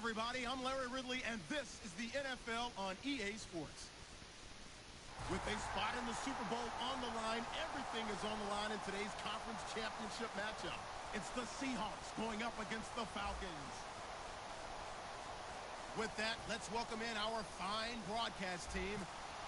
everybody. I'm Larry Ridley, and this is the NFL on EA Sports. With a spot in the Super Bowl on the line, everything is on the line in today's conference championship matchup. It's the Seahawks going up against the Falcons. With that, let's welcome in our fine broadcast team.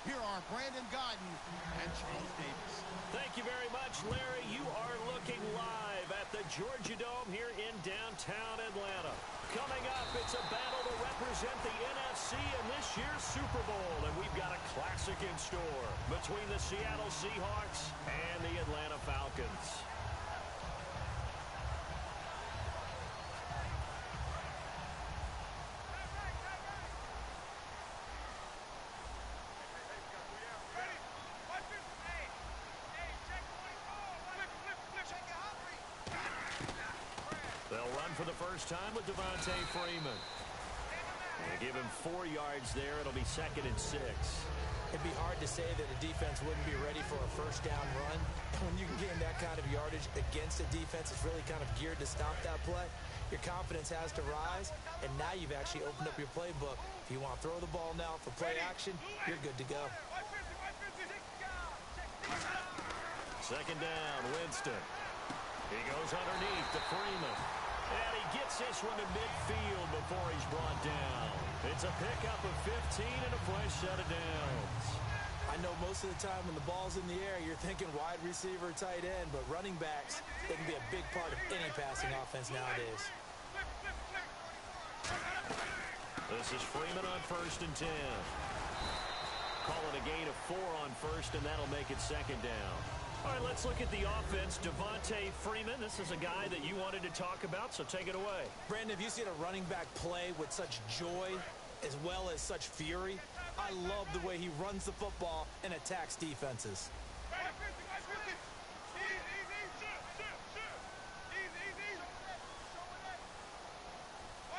Here are Brandon Godden and Charles Davis. Thank you very much, Larry. You are looking live at the Georgia Dome here in downtown Atlanta. Coming up, it's a battle to represent the NFC in this year's Super Bowl. And we've got a classic in store between the Seattle Seahawks and the Atlanta Falcons. They'll run for the first time with Devontae Freeman. They give him 4 yards there. It'll be 2nd and 6. It'd be hard to say that a defense wouldn't be ready for a first down run. When you can gain that kind of yardage against a defense, it's really kind of geared to stop that play. Your confidence has to rise, and now you've actually opened up your playbook. If you want to throw the ball now for play action, you're good to go. 2nd down, Winston. He goes underneath to Freeman. And he gets this one to midfield before he's brought down. It's a pickup of 15 and a fresh set of downs. I know most of the time when the ball's in the air, you're thinking wide receiver, tight end, but running backs, they can be a big part of any passing offense nowadays. This is Freeman on 1st and 10. Call it a gain of 4 on 1st, and that'll make it 2nd down. All right, let's look at the offense. Devontae Freeman, this is a guy that you wanted to talk about, so take it away. Brandon, have you seen a running back play with such joy as well as such fury? I love the way he runs the football and attacks defenses.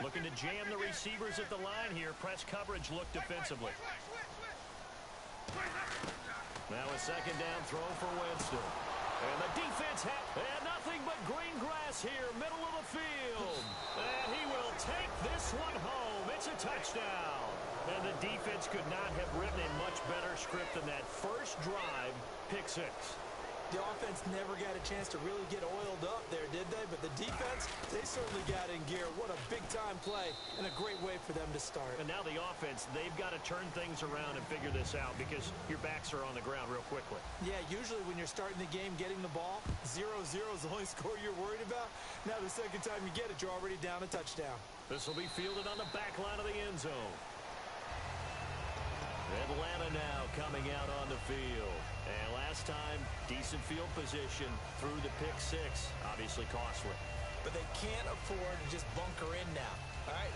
Looking to jam the receivers at the line here. Press coverage look defensively. Now a 2nd down throw for Winston. And the defense had nothing but green grass here, middle of the field. And he will take this one home. It's a touchdown. And the defense could not have written a much better script than that first drive, pick 6. The offense never got a chance to really get oiled up there, did they? But the defense, they certainly got in gear. What a big-time play and a great way for them to start. And now the offense, they've got to turn things around and figure this out because your backs are on the ground real quickly. Yeah, usually when you're starting the game, getting the ball, 0-0 is the only score you're worried about. Now the second time you get it, you're already down a touchdown. This will be fielded on the back line of the end zone. Atlanta now coming out on the field. And last time, decent field position through the pick 6. Obviously costly. But they can't afford to just bunker in now. All right,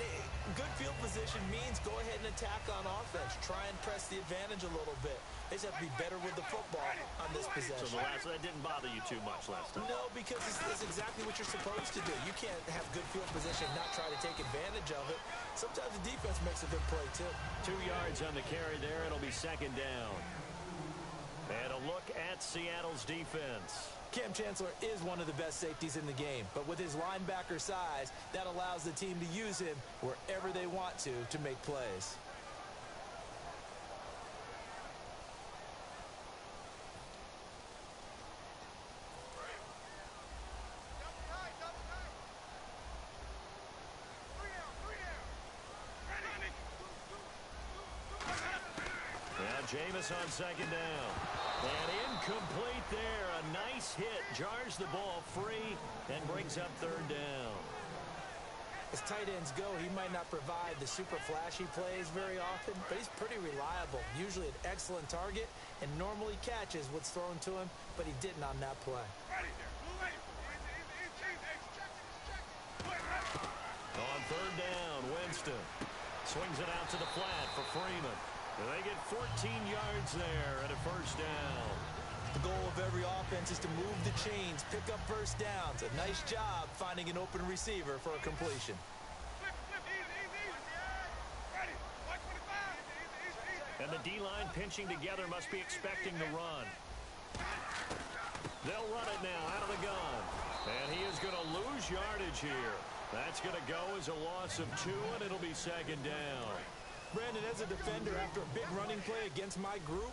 good field position means go ahead and attack on offense. Try and press the advantage a little bit. They just have to be better with the football on this possession. So that didn't bother you too much last time? No, because it's exactly what you're supposed to do. You can't have good field position and not try to take advantage of it. Sometimes the defense makes a good play, too. 2 yards on the carry there. It'll be 2nd down. And a look at Seattle's defense. Cam Chancellor is one of the best safeties in the game, but with his linebacker size, that allows the team to use him wherever they want to make plays. Now Jameis on 2nd down. And incomplete there. A nice hit. Jars the ball free and brings up 3rd down. As tight ends go, he might not provide the super flashy plays very often, but he's pretty reliable. Usually an excellent target and normally catches what's thrown to him, but he didn't on that play. On 3rd down, Winston swings it out to the flat for Freeman. And they get 14 yards there at a 1st down. The goal of every offense is to move the chains, pick up first downs. A nice job finding an open receiver for a completion. And the D-line pinching together must be expecting the run. They'll run it now out of the gun. And he is going to lose yardage here. That's going to go as a loss of 2, and it'll be second down. Brandon, as a defender, after a big running play against my group,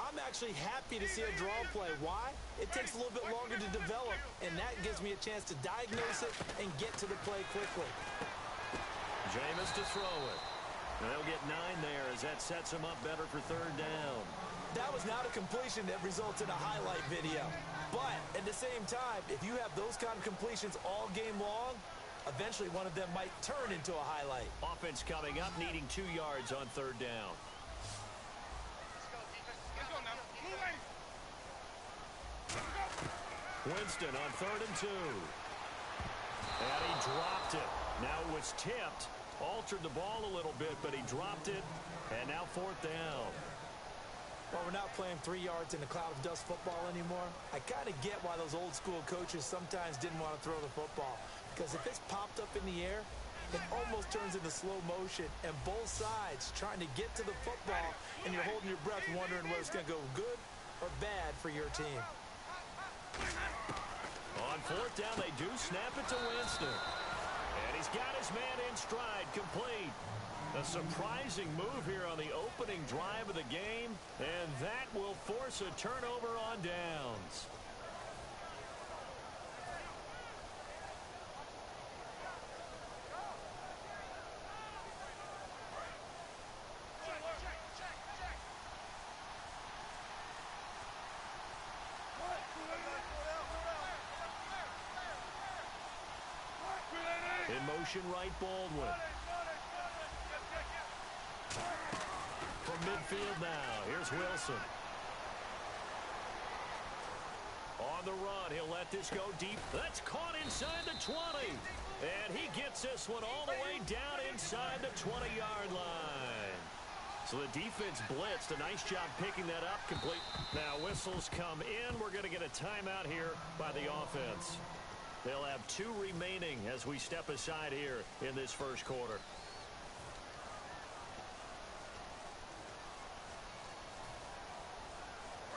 I'm actually happy to see a draw play. Why? It takes a little bit longer to develop, and that gives me a chance to diagnose it and get to the play quickly. Jameis to throw it. And they'll get 9 there as that sets him up better for third down. That was not a completion that results in a highlight video. But at the same time, if you have those kind of completions all game long, eventually one of them might turn into a highlight. Offense coming up, needing 2 yards on third down. Winston on 3rd and 2. And he dropped it. Now it was tipped. Altered the ball a little bit, but he dropped it. And now 4th down. Well, we're not playing 3 yards in a cloud of dust football anymore. I kind of get why those old school coaches sometimes didn't want to throw the football. Because if it's popped up in the air, it almost turns into slow motion. And both sides trying to get to the football, and you're holding your breath wondering whether it's going to go good or bad for your team. On 4th down, they do snap it to Winston. And he's got his man in stride, complete. A surprising move here on the opening drive of the game, and that will force a turnover on downs. In motion, right, Baldwin. From midfield now, here's Wilson. On the run, he'll let this go deep. That's caught inside the 20. And he gets this one all the way down inside the 20-yard line. So the defense blitzed. A nice job picking that up. Complete. Now whistles come in. We're going to get a timeout here by the offense. They'll have 2 remaining as we step aside here in this first quarter.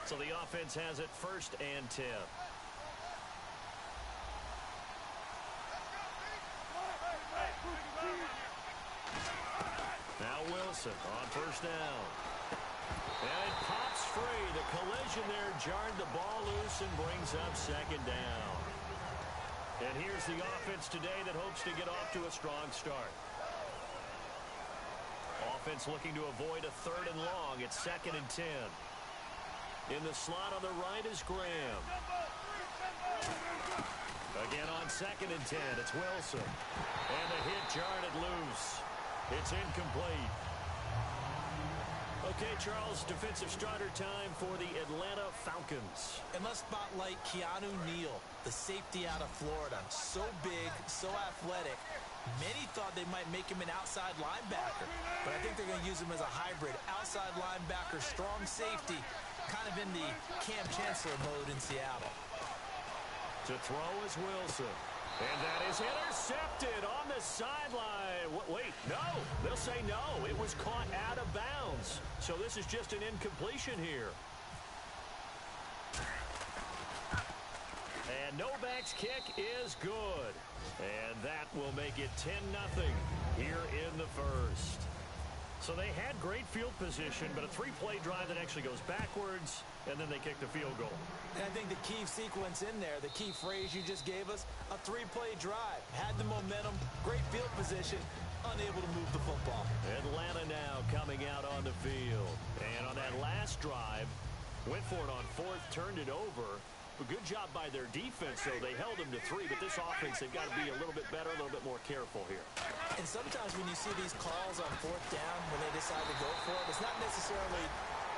So the offense has it 1st and 10. Now Wilson on 1st down. And it pops free. The collision there jarred the ball loose and brings up 2nd down. And here's the offense today that hopes to get off to a strong start. Offense looking to avoid a 3rd and long. It's 2nd and 10. In the slot on the right is Graham. Again on 2nd and 10, it's Wilson. And the hit jarred it loose. It's incomplete. Okay, Charles, defensive starter time for the Atlanta Falcons. And let's spotlight Keanu Neal, the safety out of Florida. So big, so athletic. Many thought they might make him an outside linebacker, but I think they're going to use him as a hybrid. Outside linebacker, strong safety, kind of in the Cam Chancellor mode in Seattle. To throw is Wilson. And that is intercepted on the sideline. Wait, no. They'll say no. It was caught out of bounds. So this is just an incompletion here. And Novak's kick is good. And that will make it 10-0 here in the first. So they had great field position, but a 3-play drive that actually goes backwards, and then they kick the field goal. And I think the key sequence in there, the key phrase you just gave us, a 3-play drive. Had the momentum, great field position, unable to move the football. Atlanta now coming out on the field. And on that last drive, went for it on 4th, turned it over. A good job by their defense, though. They held them to 3, but this offense, they've got to be a little bit better, a little bit more careful here. And sometimes when you see these calls on 4th down, when they decide to go for it, it's not necessarily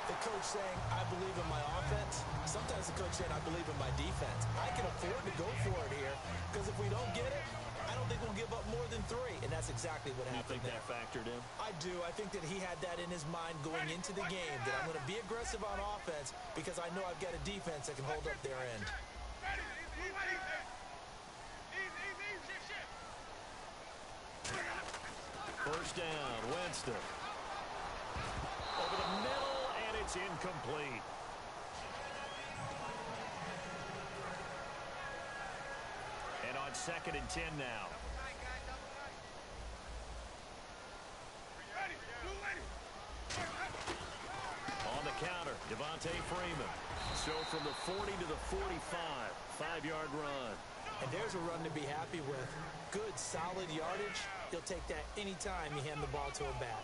the coach saying, I believe in my offense. Sometimes the coach saying, I believe in my defense. I can afford to go for it here, because if we don't get it, I don't think we'll give up more than 3, and that's exactly what happened. You think that factored in? I do. I think that he had that in his mind going into the game, that I'm going to be aggressive on offense because I know I've got a defense that can hold up their end. First down, Winston. Over the middle, and it's incomplete. And on 2nd and 10 now. Devontae Freeman. So from the 40 to the 45, 5-yard run. And there's a run to be happy with. Good, solid yardage. He'll take that anytime you hand the ball to him back.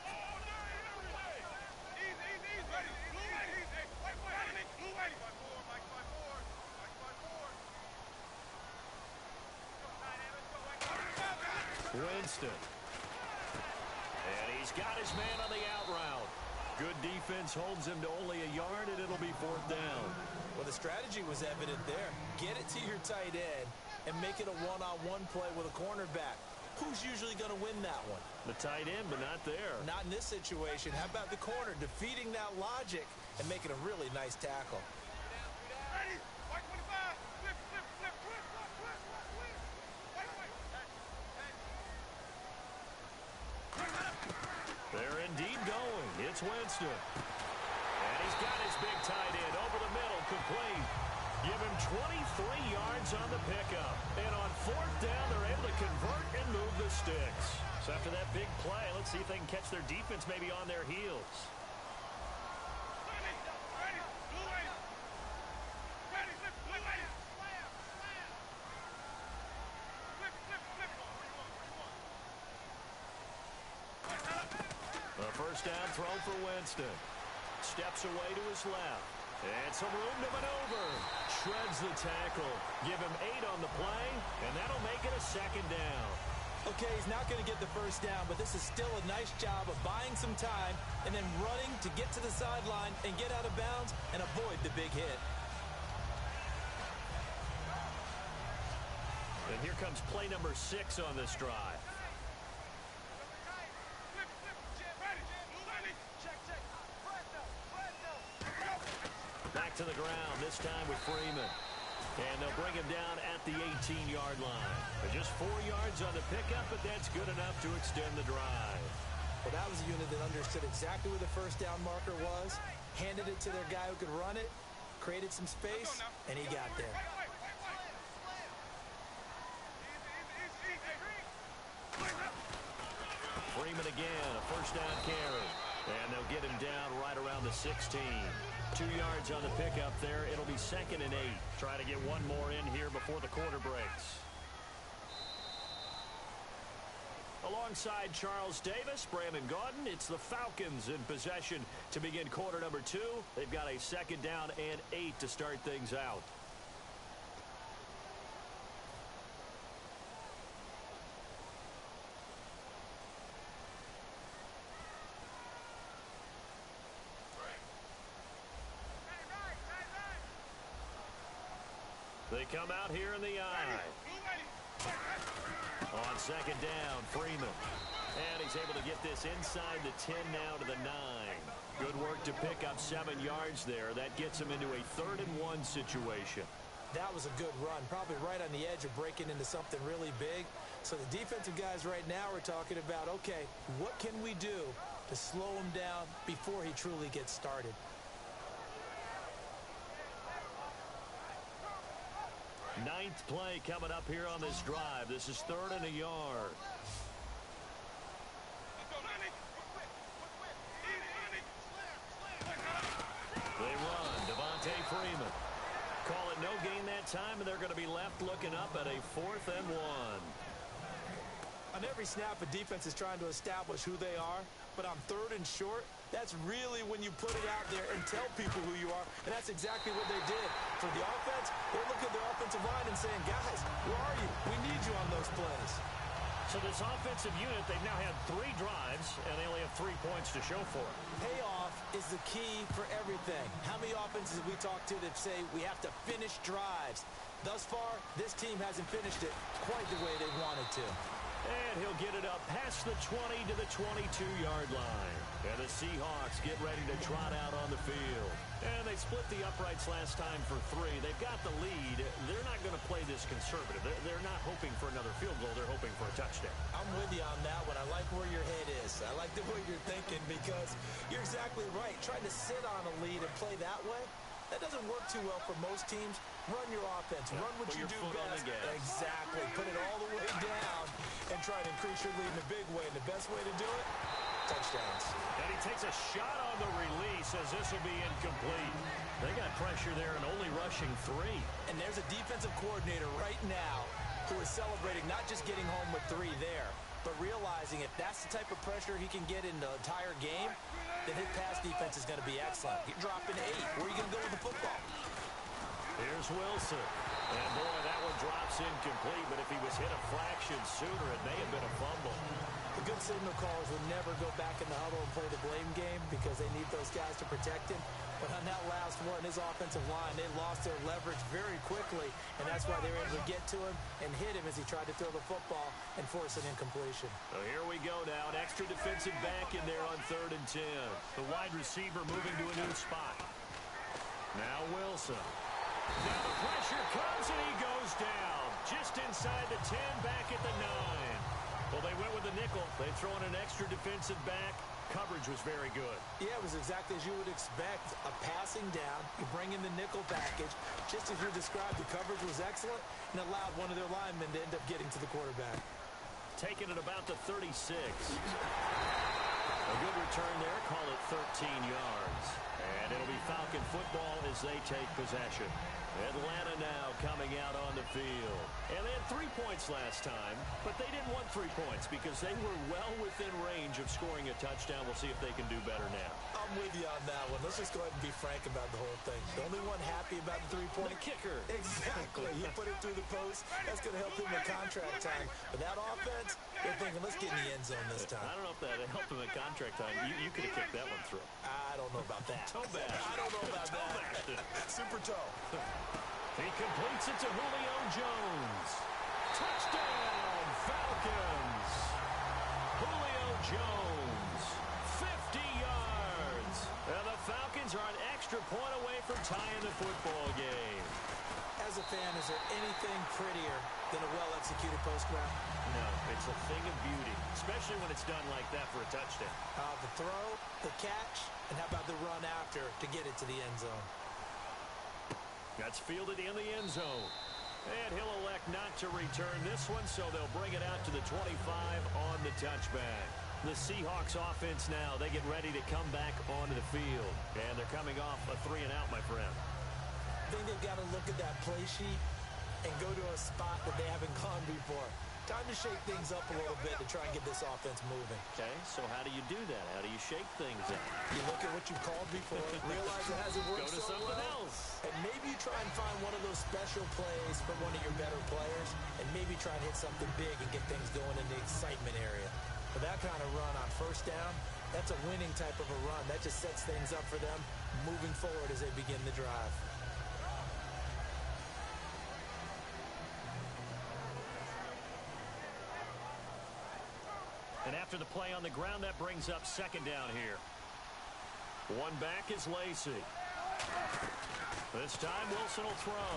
Winston. And he's got his man on the out route. Good defense holds him to only a yard, and it'll be 4th down. Well, the strategy was evident there. Get it to your tight end and make it a one-on-one play with a cornerback. Who's usually going to win that one? The tight end, but not there. Not in this situation. How about the corner defeating that logic and making a really nice tackle? They're indeed going. It's Winston. And he's got his big tight end over the middle, complete. Give him 23 yards on the pickup. And on 4th down, they're able to convert and move the sticks. So after that big play, let's see if they can catch their defense maybe on their heels. A first down throw for Winston. Steps away to his left. And some room to maneuver. Shreds the tackle. Give him 8 on the play, and that'll make it a 2nd down. Okay, he's not going to get the first down, but this is still a nice job of buying some time and then running to get to the sideline and get out of bounds and avoid the big hit. And here comes play number 6 on this drive. Back to the ground, this time with Freeman. And they'll bring him down at the 18-yard line. Just 4 yards on the pickup, but that's good enough to extend the drive. Well, that was a unit that understood exactly where the first down marker was, handed it to their guy who could run it, created some space, and he got there. Freeman again, a first down carry. And they'll get him down right around the 16. 2 yards on the pickup there. It'll be 2nd and 8. Try to get one more in here before the quarter breaks. Alongside Charles Davis, Brandon Gaudin, it's the Falcons in possession to begin quarter number 2. They've got a 2nd down and 8 to start things out. They come out here in the eye. On 2nd down, Freeman. And he's able to get this inside the 10 now to the 9. Good work to pick up 7 yards there. That gets him into a 3rd and 1 situation. That was a good run, probably right on the edge of breaking into something really big. So the defensive guys right now are talking about, okay, what can we do to slow him down before he truly gets started? Ninth play coming up here on this drive. This is 3rd and a yard. They run. Devontae Freeman. Call it no gain that time, and they're going to be left looking up at a 4th and 1. On every snap, a defense is trying to establish who they are, but on 3rd and short, that's really when you put it out there and tell people who you are, and that's exactly what they did. For the offense, they're looking at their offensive line and saying, guys, where are you? We need you on those plays. So this offensive unit, they've now had 3 drives, and they only have 3 points to show for it. Payoff is the key for everything. How many offenses we talk to that say we have to finish drives? Thus far, this team hasn't finished it quite the way they wanted to. And he'll get it up past the 20 to the 22-yard line. And the Seahawks get ready to trot out on the field. And they split the uprights last time for 3. They've got the lead. They're not going to play this conservative. They're not hoping for another field goal. They're hoping for a touchdown. I'm with you on that one. I like where your head is. I like the way you're thinking because you're exactly right. Trying to sit on a lead and play that way, that doesn't work too well for most teams. Run your offense. Run what you do best. Exactly. Put it all the way down and try to increase your lead in a big way. And the best way to do it, touchdowns. And he takes a shot on the release as this will be incomplete. They got pressure there and only rushing 3. And there's a defensive coordinator right now who is celebrating not just getting home with 3 there, but realizing if that's the type of pressure he can get in the entire game, then his pass defense is going to be excellent. You're dropping 8. Where are you going to go with the football? Here's Wilson. And, boy, that one drops incomplete, but if he was hit a fraction sooner, it may have been a fumble. The good signal callers would never go back in the huddle and play the blame game because they need those guys to protect him. But on that last one, his offensive line, they lost their leverage very quickly, and that's why they were able to get to him and hit him as he tried to throw the football and force an incompletion. So here we go now. An extra defensive back in there on 3rd and 10. The wide receiver moving to a new spot. Now Wilson. Now the pressure comes, and he goes down. Just inside the 10, back at the 9. Well, they went with the nickel. They throw in an extra defensive back. Coverage was very good. Yeah, it was exactly as you would expect. A passing down. You bring in the nickel package. Just as you described, the coverage was excellent and allowed one of their linemen to end up getting to the quarterback. Taking it about the 36. A good return there. Call it 13 yards. And it'll be Falcon football as they take possession. Atlanta now coming out on the field. And they had 3 points last time, but they didn't want 3 points because they were well within range of scoring a touchdown. We'll see if they can do better now. I'm with you on that one. Let's just go ahead and be frank about the whole thing. The only one happy about the 3-point. The kicker. Exactly. You put it through the post. That's going to help him in contract time. But that offense, they're thinking, let's get in the end zone this time. I don't know if that helped him in contract time. You could have kicked that one through. I don't know about that. Toe bash. I don't know about that. Super toe. He completes it to Julio Jones. Touchdown, Falcons. Julio Jones, 50 yards. And the Falcons are an extra point away from tying the football game. As a fan, is there anything prettier than a well-executed post route? No, it's a thing of beauty, especially when it's done like that for a touchdown. The throw, the catch, and how about the run after to get it to the end zone? That's fielded in the end zone. And he'll elect not to return this one, so they'll bring it out to the 25 on the touchback. The Seahawks offense now, they get ready to come back onto the field. And they're coming off a 3-and-out, my friend. I think they've got to look at that play sheet and go to a spot that they haven't gone before. Time to shake things up a little bit to try and get this offense moving. Okay, so how do you do that? How do you shake things up? You look at what you called before, realize it hasn't worked so well. Go to something else. And maybe you try and find one of those special plays from one of your better players, and maybe try and hit something big and get things going in the excitement area. But that kind of run on first down, that's a winning type of a run. That just sets things up for them moving forward as they begin the drive. And after the play on the ground, that brings up 2nd down here. One back is Lacy. This time Wilson will throw.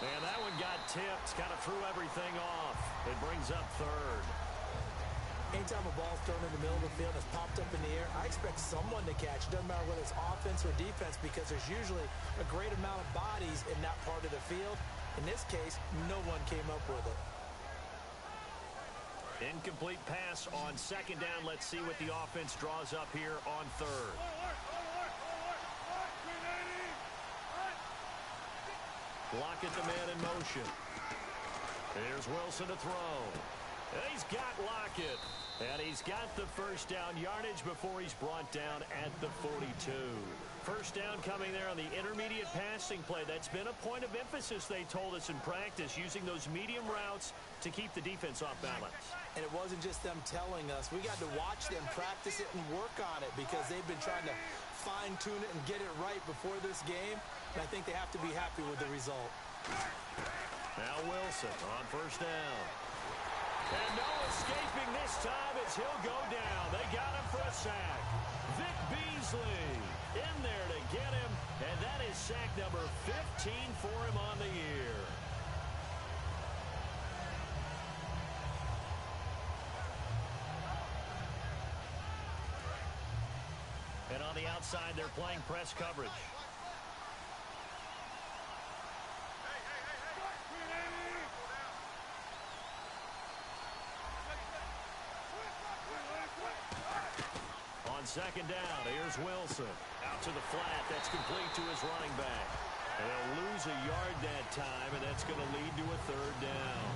And that one got tipped, kind of threw everything off. It brings up 3rd. Anytime a ball's thrown in the middle of the field, it's popped up in the air, I expect someone to catch. It doesn't matter whether it's offense or defense because there's usually a great amount of bodies in that part of the field. In this case, no one came up with it. Incomplete pass on 2nd down. Let's see what the offense draws up here on 3rd. Lockett the man in motion. Here's Wilson to throw. And he's got Lockett. And he's got the first down yardage before he's brought down at the 42. First down coming there on the intermediate passing play. That's been a point of emphasis, they told us in practice, using those medium routes to keep the defense off balance. And it wasn't just them telling us. We got to watch them practice it and work on it because they've been trying to fine-tune it and get it right before this game. And I think they have to be happy with the result. Now Wilson on first down. And no escaping this time as he'll go down. They got him for a sack. Vic Beasley in there to get him. And that is sack number 15 for him on the year. And on the outside, they're playing press coverage. second down. Here's Wilson. Out to the flat. That's complete to his running back. They'll lose a yard that time, and that's going to lead to a third down.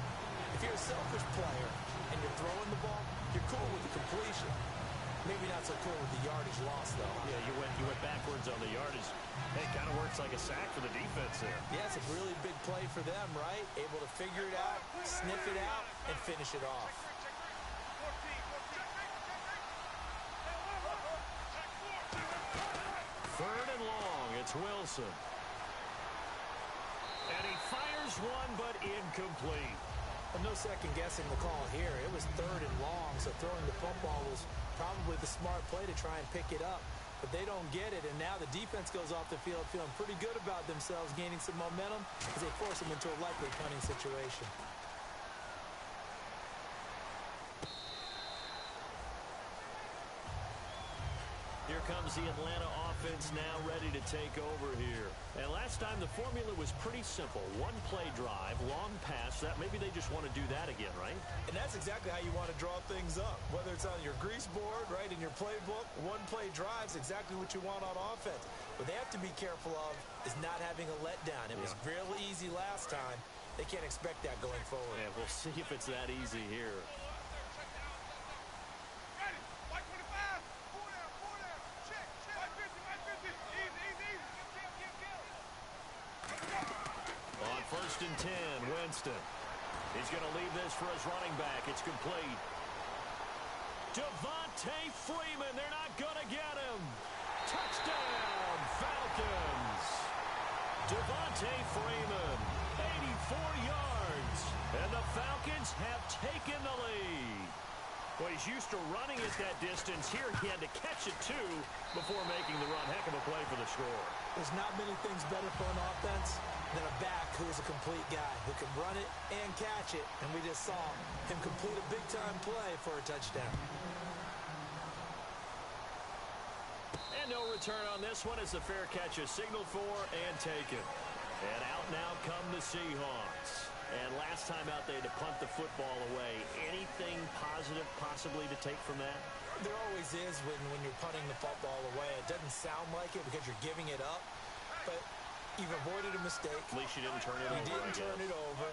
If you're a selfish player and you're throwing the ball, you're cool with the completion. Maybe not so cool with the yardage loss, though. Yeah, you went backwards on the yardage. It kind of works like a sack for the defense there. Yeah, it's a really big play for them, right? Able to figure it out, sniff it out, and finish it off. Third and long. It's Wilson. And he fires one, but incomplete. Well, no second guessing the call here. It was third and long, so throwing the football was probably the smart play to try and pick it up. But they don't get it, and now the defense goes off the field feeling pretty good about themselves, gaining some momentum as they force them into a likely punting situation. Here comes the Atlanta offense now ready to take over here. And last time the formula was pretty simple. One play drive, long pass. That maybe they just want to do that again, right? And that's exactly how you want to draw things up. Whether it's on your grease board, right, in your playbook, one play drive's exactly what you want on offense. What they have to be careful of is not having a letdown. It was real easy last time. They can't expect that going forward. Yeah, we'll see if it's that easy here. First and 10, Winston. He's going to leave this for his running back. It's complete. Devontae Freeman, they're not going to get him. Touchdown, Falcons. Devontae Freeman, 84 yards. And the Falcons have taken the lead. Well, he's used to running at that distance. Here he had to catch it, too, before making the run. Heck of a play for the score. There's not many things better for an offense than a back who is a complete guy who can run it and catch it. And we just saw him complete a big-time play for a touchdown. And no return on this one as the fair catch is signaled for and taken. And out now come the Seahawks. And last time out they had to punt the football away. Anything positive possibly to take from that? There always is when you're punting the football away. It doesn't sound like it because you're giving it up. But you've avoided a mistake. At least you didn't turn it over. You didn't turn it over,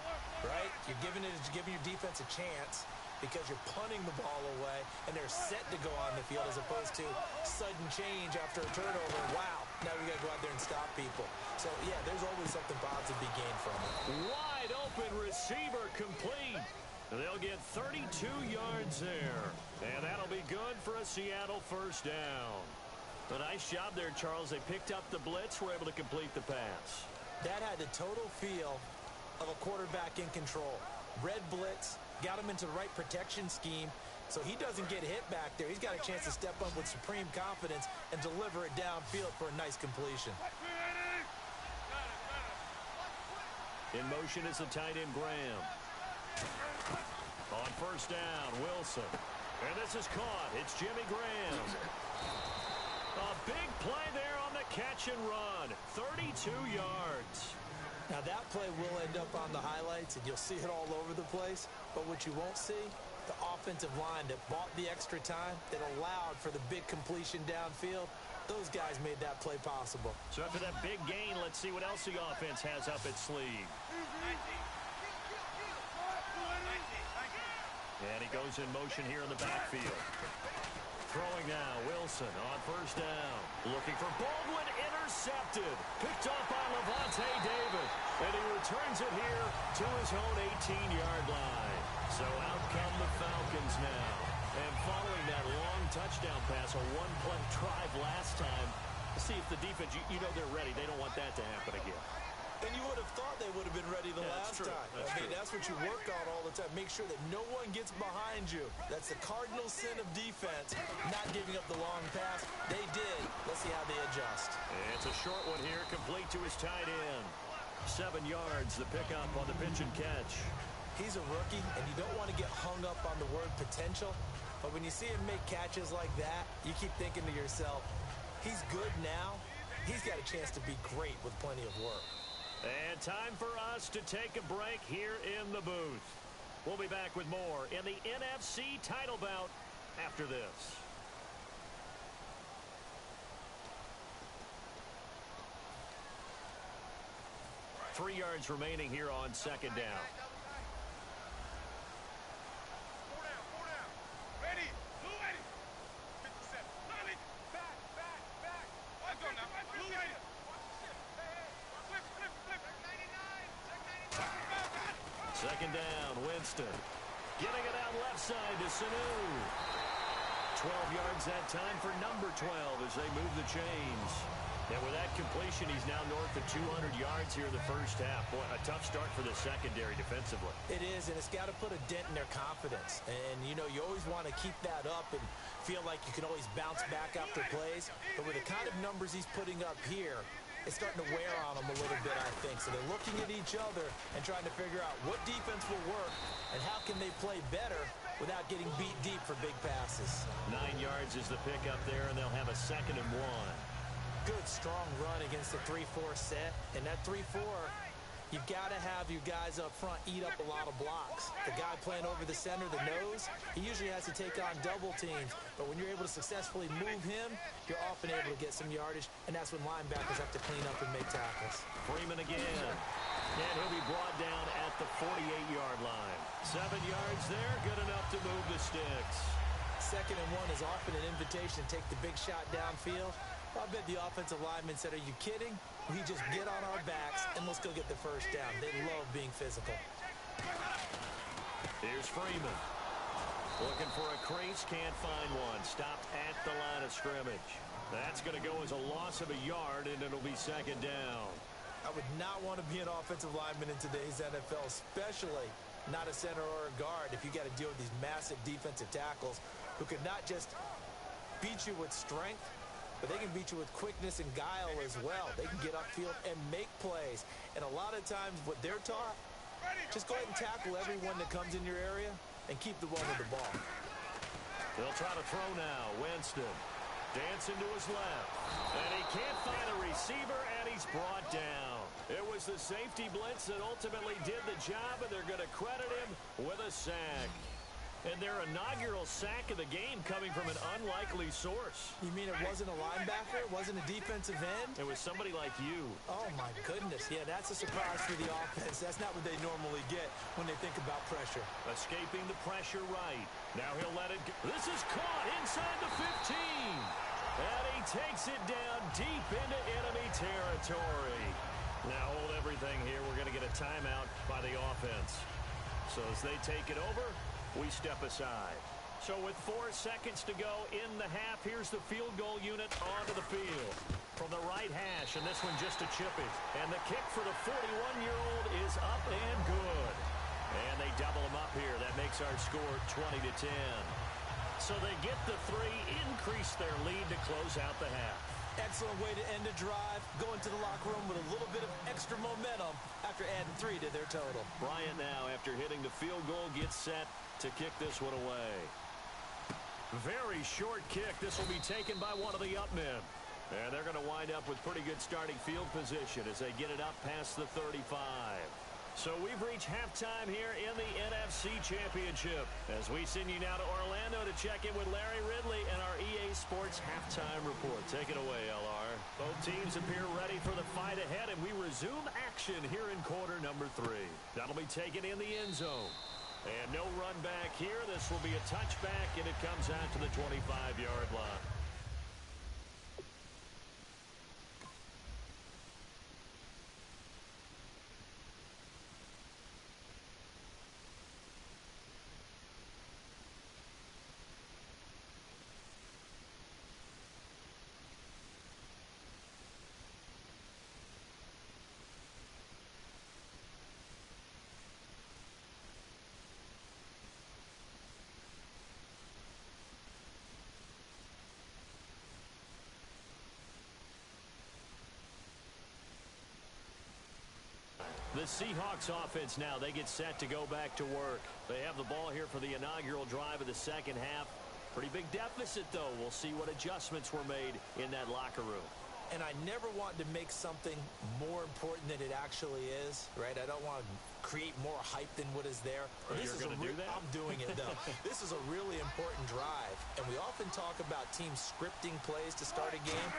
right? You're giving your defense a chance because you're punting the ball away, and they're set to go on the field as opposed to sudden change after a turnover. Wow, now we got to go out there and stop people. So, yeah, there's always something positive to be gained from it. Wide open receiver complete. They'll get 32 yards there, and that'll be good for a Seattle first down. A nice job there, Charles. They picked up the blitz, were able to complete the pass. That had the total feel of a quarterback in control. Red blitz, got him into the right protection scheme, so he doesn't get hit back there. He's got a chance to step up with supreme confidence and deliver it downfield for a nice completion. In motion is the tight end, Graham. On first down, Wilson. And this is caught. It's Jimmy Graham. A big play there on the catch and run. 32 yards. Now that play will end up on the highlights, and you'll see it all over the place. But what you won't see, the offensive line that bought the extra time, that allowed for the big completion downfield, those guys made that play possible. So after that big gain, let's see what else the offense has up its sleeve. And he goes in motion here in the backfield. Throwing now, Wilson on first down. Looking for Baldwin, intercepted. Picked off by Levante David. And he returns it here to his own 18-yard line. So out come the Falcons now. And following that long touchdown pass, a one-play drive last time. See if the defense, you know they're ready. They don't want that to happen again. And you would have thought they would have been ready the last time. That's what you work on all the time. Make sure that no one gets behind you. That's the cardinal sin of defense, not giving up the long pass. They did. Let's see how they adjust. It's a short one here, complete to his tight end. 7 yards, the pickup on the pitch and catch. He's a rookie, and you don't want to get hung up on the word potential. But when you see him make catches like that, you keep thinking to yourself, he's good now. He's got a chance to be great with plenty of work. And time for us to take a break here in the booth. We'll be back with more in the NFC title bout after this. 3 yards remaining here on second down. Second down, Winston. Getting it out left side to Sanu. 12 yards that time for number 12 as they move the chains. And with that completion, he's now north of 200 yards here in the first half. Boy, a tough start for the secondary defensively. It is, and it's got to put a dent in their confidence. And, you know, you always want to keep that up and feel like you can always bounce back after plays. But with the kind of numbers he's putting up here, it's starting to wear on them a little bit, I think. So they're looking at each other and trying to figure out what defense will work and how can they play better without getting beat deep for big passes. 9 yards is the pickup there, and they'll have a 2nd and 1. Good, strong run against the 3-4 set. And that 3-4, you've got to have your guys up front eat up a lot of blocks. The guy playing over the center, the nose, he usually has to take on double teams. But when you're able to successfully move him, you're often able to get some yardage, and that's when linebackers have to clean up and make tackles. Freeman again. And he'll be brought down at the 48-yard line. 7 yards there, good enough to move the sticks. 2nd and 1 is often an invitation to take the big shot downfield. I bet the offensive lineman said, are you kidding? We just get on our backs and let's go get the first down. They love being physical. Here's Freeman. Looking for a crease, can't find one. Stopped at the line of scrimmage. That's going to go as a loss of a yard, and it'll be 2nd down. I would not want to be an offensive lineman in today's NFL, especially not a center or a guard, if you got to deal with these massive defensive tackles who could not just beat you with strength, but they can beat you with quickness and guile as well. They can get upfield and make plays. And a lot of times what they're taught, just go ahead and tackle everyone that comes in your area and keep the one with the ball. They'll try to throw now. Winston dancing to his left. And he can't find a receiver, and he's brought down. It was the safety blitz that ultimately did the job, and they're going to credit him with a sack. And their inaugural sack of the game coming from an unlikely source. You mean it wasn't a linebacker? It wasn't a defensive end? It was somebody like you. Oh, my goodness. Yeah, that's a surprise for the offense. That's not what they normally get when they think about pressure. Escaping the pressure right. Now he'll let it go. This is caught inside the 15. And he takes it down deep into enemy territory. Now hold everything here. We're going to get a timeout by the offense. So as they take it over, we step aside. So with 4 seconds to go in the half, here's the field goal unit onto the field. From the right hash, and this one just a chippy. And the kick for the 41-year-old is up and good. And they double him up here. That makes our score 20-10. So they get the 3, increase their lead to close out the half. Excellent way to end a drive. Go into the locker room with a little bit of extra momentum after adding 3 to their total. Bryant now, after hitting the field goal, gets set to kick this one away. Very short kick. This will be taken by one of the up men. And they're going to wind up with pretty good starting field position as they get it up past the 35. So we've reached halftime here in the NFC Championship as we send you now to Orlando to check in with Larry Ridley and our EA Sports Halftime Report. Take it away, LR. Both teams appear ready for the fight ahead, and we resume action here in quarter number 3. That'll be taken in the end zone. And no run back here. This will be a touchback, and it comes out to the 25-yard line. The Seahawks offense now, they get set to go back to work. They have the ball here for the inaugural drive of the second half. Pretty big deficit, though. We'll see what adjustments were made in that locker room. and I never want to make something more important than it actually is, right? I don't want to create more hype than what is there. You're going to do that? I'm doing it, though. This is a really important drive, and we often talk about teams scripting plays to start a game.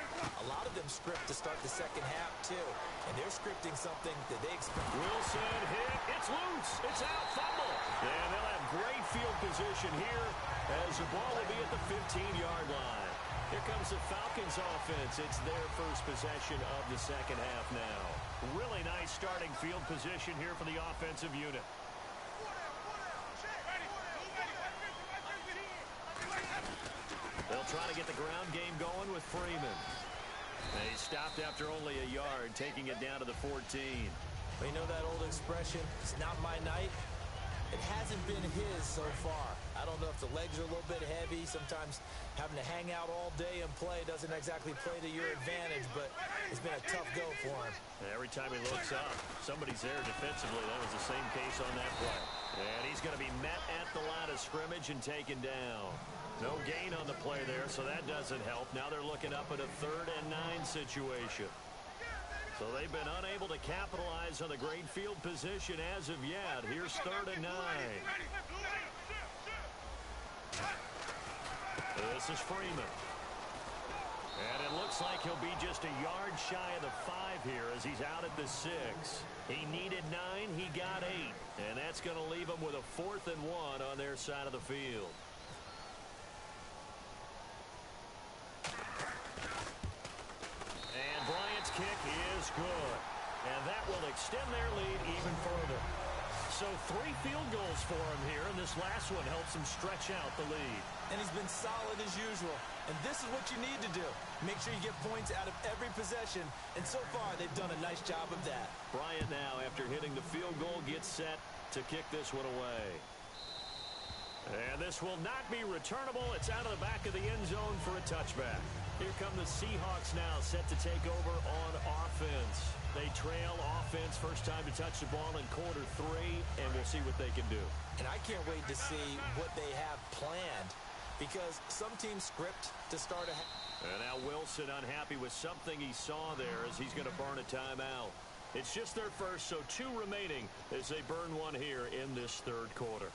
A lot of them script to start the second half, too, and they're scripting something that they expect. Wilson hit. It's loose. It's out. Fumble. And they'll have great field position here as the ball will be at the 15-yard line. Here comes the Falcons offense. It's their first possession of the second half now. Really nice starting field position here for the offensive unit. They'll try to get the ground game going with Freeman. They stopped after only a yard, taking it down to the 14. Well, you know that old expression, it's not my night? It hasn't been his so far. I don't know if the legs are a little bit heavy. Sometimes having to hang out all day and play doesn't exactly play to your advantage, but it's been a tough go for him. Every time he looks up, somebody's there defensively. That was the same case on that play. And he's going to be met at the line of scrimmage and taken down. No gain on the play there, so that doesn't help. Now they're looking up at a 3rd and 9 situation. So they've been unable to capitalize on the great field position as of yet. Here's 3rd and 9. This is Freeman. And it looks like he'll be just a yard shy of the 5 here as he's out at the 6. He needed 9. He got 8. And that's going to leave him with a 4th and 1 on their side of the field. And Bryant's kick is good. And that will extend their lead even further. So 3 field goals for him here, and this last one helps him stretch out the lead. And he's been solid as usual. And this is what you need to do. Make sure you get points out of every possession. And so far, they've done a nice job of that. Bryant now, after hitting the field goal, gets set to kick this one away. And this will not be returnable. It's out of the back of the end zone for a touchback. Here come the Seahawks now, set to take over on offense. They trail offense, first time to touch the ball in quarter 3, and we'll see what they can do. And I can't wait to see what they have planned, because some teams script to start a... And now Wilson unhappy with something he saw there as he's going to burn a timeout. It's just their first, so 2 remaining as they burn one here in this 3rd quarter.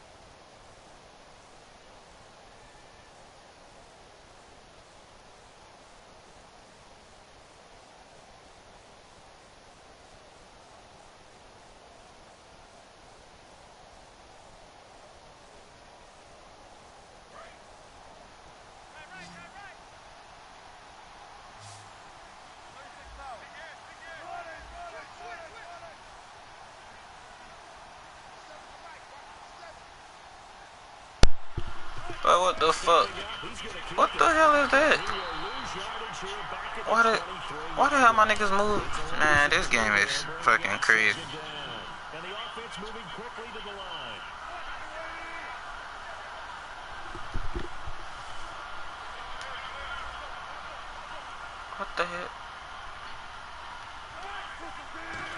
But what the fuck? What the hell is that? Why the hell my niggas move? Man, this game is fucking crazy. And the offense moving quickly to the line. What the hell?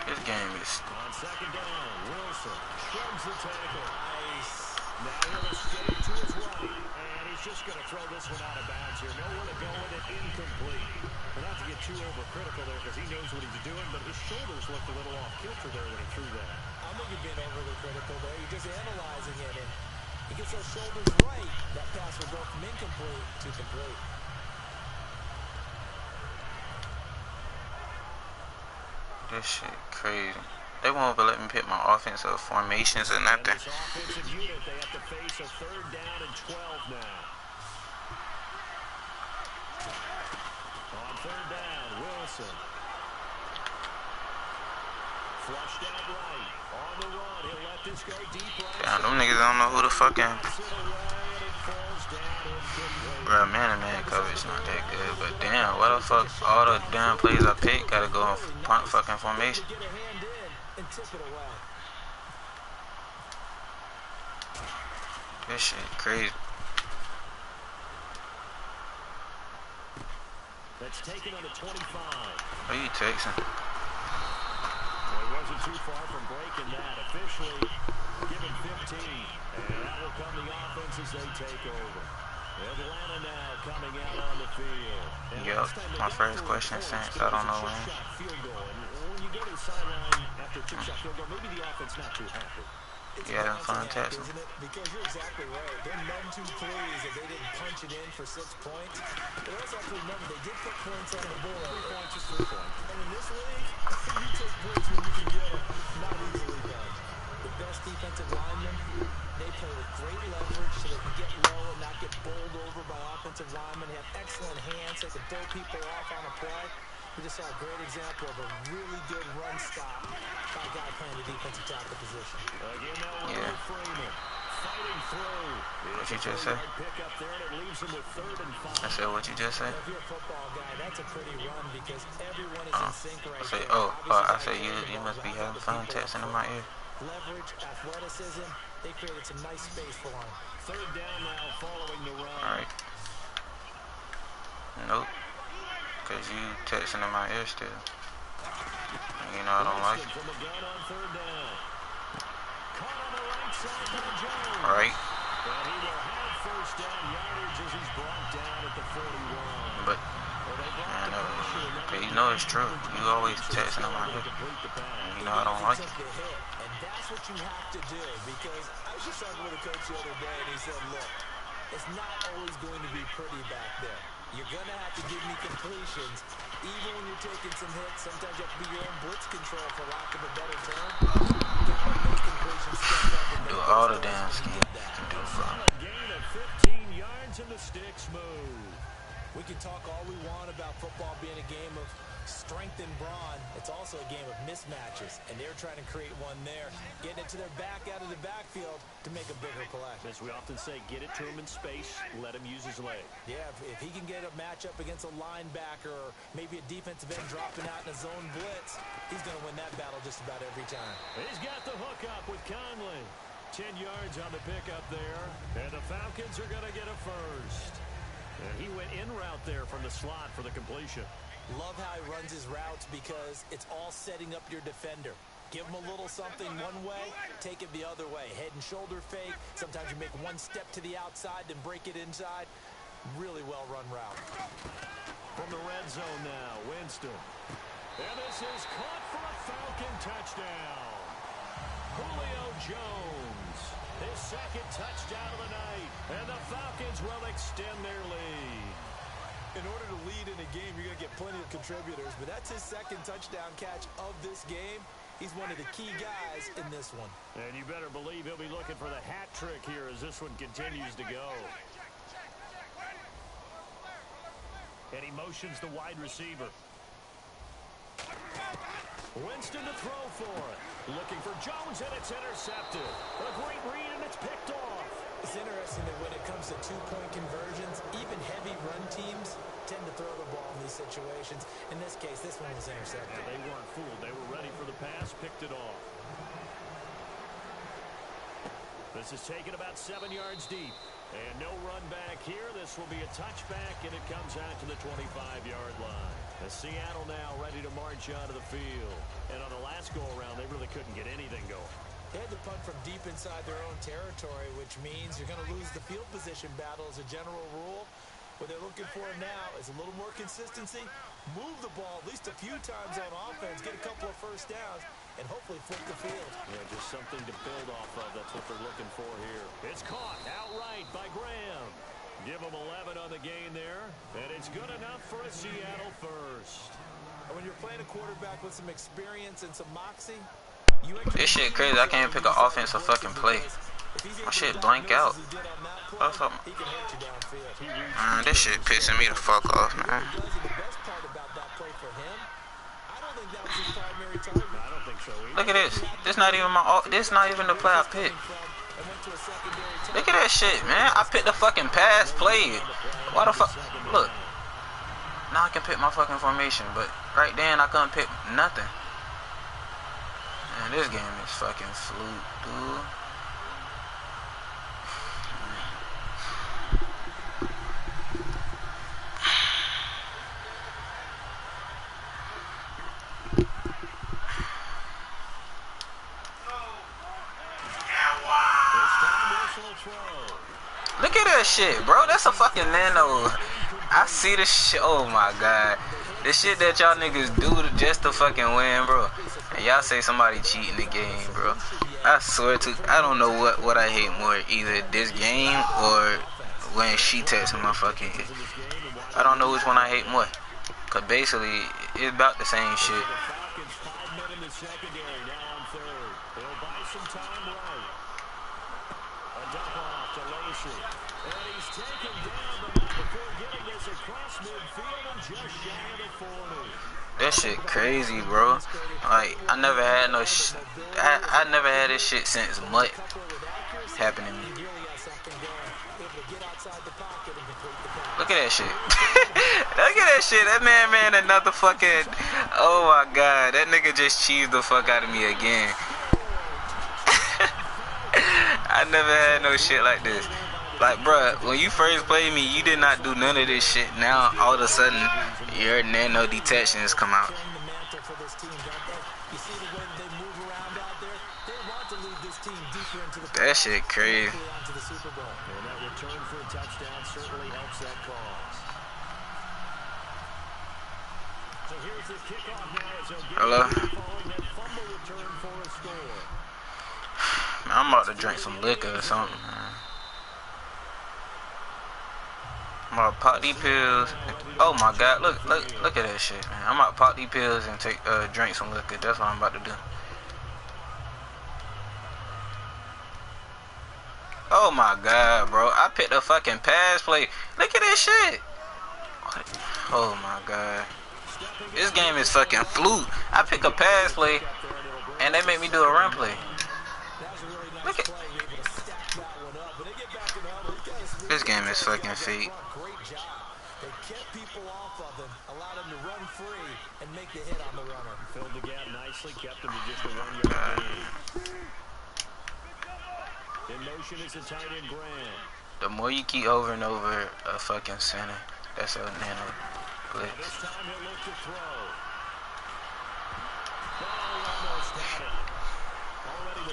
This game is... On 2nd down, Wilson shrugs the tackle. Nice. Now he'll escape to his right. And he's just going to throw this one out of bounds here. Nowhere to go with it, incomplete. But not to get too overcritical there because he knows what he's doing, but his shoulders looked a little off kilter there when he threw that. I think you're being overly critical there. You're just analyzing it. And he gets those shoulders right. That pass will go from incomplete to complete. This shit crazy. They won't let me pick my offensive formations or nothing. And this offensive unit, they have to face a 3rd down and 12 now. On 3rd down, Wilson. Flushed out right. On the run, he'll let this go deep right. Damn, them niggas don't know who the fucking... Bro, man-to-man coverage not that good, but damn, why the fuck all the damn plays I pick gotta go on punt fucking formation? This shit crazy. That's taken on the 25. Who you texting? Well, he wasn't too far from breaking that. Officially given 15. And that will come the offense as they take over. Atlanta now coming out on the field. Yup, my first question since I don't know when. Field goal. And when you go to the sideline after a chip-shot field goal, maybe the offense not too happy. It's Yeah, them fun balancing act, tests. isn't it? Because you're exactly right. They're none too pleased that they didn't punch it in for 6 points. But also have to remember, they did put points on the board. 3 points is 3 points. And in this league, you take points when you can get them. Not easily done. The best defensive linemen, they play with great leverage so they can get low and not get bowled over by offensive linemen. They have excellent hands so they can throw people off on a play. We just saw a great example of a really good run stop by a guy playing the defensive tackle position. Again, now Yeah. Freeman fighting through. What you just said? Pick up there, and it leaves him with 3rd and 5. I said what you just said. If you're a football guy, that's a pretty run because everyone is in sync right I say, there. I say you must be having fun texting in my ear. Leverage, athleticism, they created some nice space for him. 3rd down now following the run. All right. Nope. Cause you texting in my ear still. You know I don't like it. From the gun on 3rd down. Caught on the right side by Jones. All right. And he will have 1st down yardage as he's brought down at the 41. But man, you know it's true. You always texting in my ear. You know I don't like it. And that's what you have to do because I was just talking with a coach the other day and he said, look, it's not always going to be pretty back there. You're going to have to give me completions. Even when you're taking some hits, sometimes you have to be your own blitz control, for lack of a better term. You got to make completions step up and Do make all those the damn throws. scheme you can do, bro. A gain of 15 yards and the sticks move. We can talk all we want about football being a game of strength and brawn. It's also a game of mismatches, and they're trying to create one there, getting it to their back out of the backfield to make a bigger play. As we often say, get it to him in space, let him use his leg. Yeah, if he can get a matchup against a linebacker or maybe a defensive end dropping out in a zone blitz, he's going to win that battle just about every time. He's got the hook up with Conley. 10 yards on the pickup there, and the Falcons are going to get a 1st. And he went in route there from the slot for the completion. Love how he runs his routes because it's all setting up your defender. Give him a little something one way, take it the other way. Head and shoulder fake. Sometimes you make one step to the outside, then break it inside. Really well-run route. From the red zone now, Winston. And this is caught for a Falcon touchdown. Julio Jones, his 2nd touchdown of the night. And the Falcons will extend their lead. In order to lead in a game, you're going to get plenty of contributors, but that's his 2nd touchdown catch of this game. He's one of the key guys in this one. And you better believe he'll be looking for the hat trick here as this one continues to go. And he motions the wide receiver. Winston to throw for it. Looking for Jones, and it's intercepted. A great read, and it's picked off. It's interesting that when it comes to 2-point conversions, even heavy run teams tend to throw the ball in these situations. In this case, this one was intercepted. Yeah, they weren't fooled. They were ready for the pass, picked it off. This is taken about 7 yards deep. And no run back here. This will be a touchback, and it comes out to the 25-yard line. As Seattle now ready to march onto the field. And on the last go-around, they really couldn't get anything going. They had to punt from deep inside their own territory, which means you're going to lose the field position battle as a general rule. What they're looking for now is a little more consistency, move the ball at least a few times on offense, get a couple of 1st downs, and hopefully flip the field. Yeah, just something to build off of. That's what they're looking for here. It's caught outright by Graham. Give him 11 on the gain there, and it's good enough for a Seattle 1st. And when you're playing a quarterback with some experience and some moxie, This shit crazy. I can't pick an offensive fucking play. My shit blank out. What's up? Man, this shit pissing me the fuck off, man. Look at this. This not even my. This not even the play I picked. Look at that shit, man. I picked the fucking pass play. Why the fuck? Look. Now I can pick my fucking formation, but right then I couldn't pick nothing. Man, this game is fucking flute, dude. Look at that shit, bro. That's a fucking nano. I see this shit. Oh my god. The shit that y'all niggas do just to fucking win, bro. And y'all say somebody cheating the game, bro. I swear to, I don't know what I hate more. Either this game or when she texting my fucking head. I don't know which one I hate more. Cause basically, it's about the same shit. That shit crazy, bro. Like, I never had no I never had this shit since Mutt happened to me. Look at that shit. Look at that shit. That man ran another fucking... Oh my god. That nigga just cheesed the fuck out of me again. I never had no shit like this. Like, bruh, when you first played me, you did not do none of this shit. Now, all of a sudden, your nano detections come out. That shit crazy. Hello? Man, I'm about to drink some liquor or something, man. I'm about to pop these pills. Oh my god, look at that shit, man. I'm about to pop these pills and drink some liquor. That's what I'm about to do. Oh my god, bro. I picked a fucking pass play. Look at this shit. Oh my god. This game is fucking fluke. I pick a pass play and they make me do a run play. Look at this game is fucking fake. They kept people off of him, allowed him to run free and make the hit on the runner. Filled the gap nicely, kept him to just a 1 yard gain. In motion is the tight end Grant. The more you keep over and over a fucking center, that's a nano blitz. This time he'll look to throw.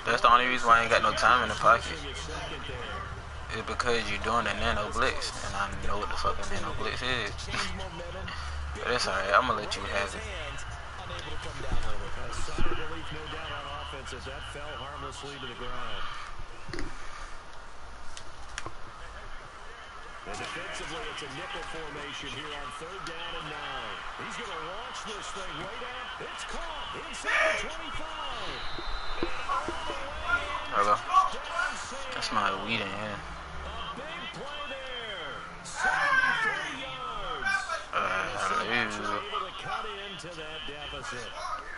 That's the only reason why I ain't got no time in the pocket. It's because you're doing a nano blitz, and I know what the fucking nano blitz is. But it's alright, I'm gonna let you have it. That fell harmlessly to the ground. And defensively, it's a nickel formation here on 3rd down and 9. He's going to launch this thing way down. It's caught inside the 25. Hello. That's my weed in here. A big play there. 73 yards. Hello. Able to cut into that deficit.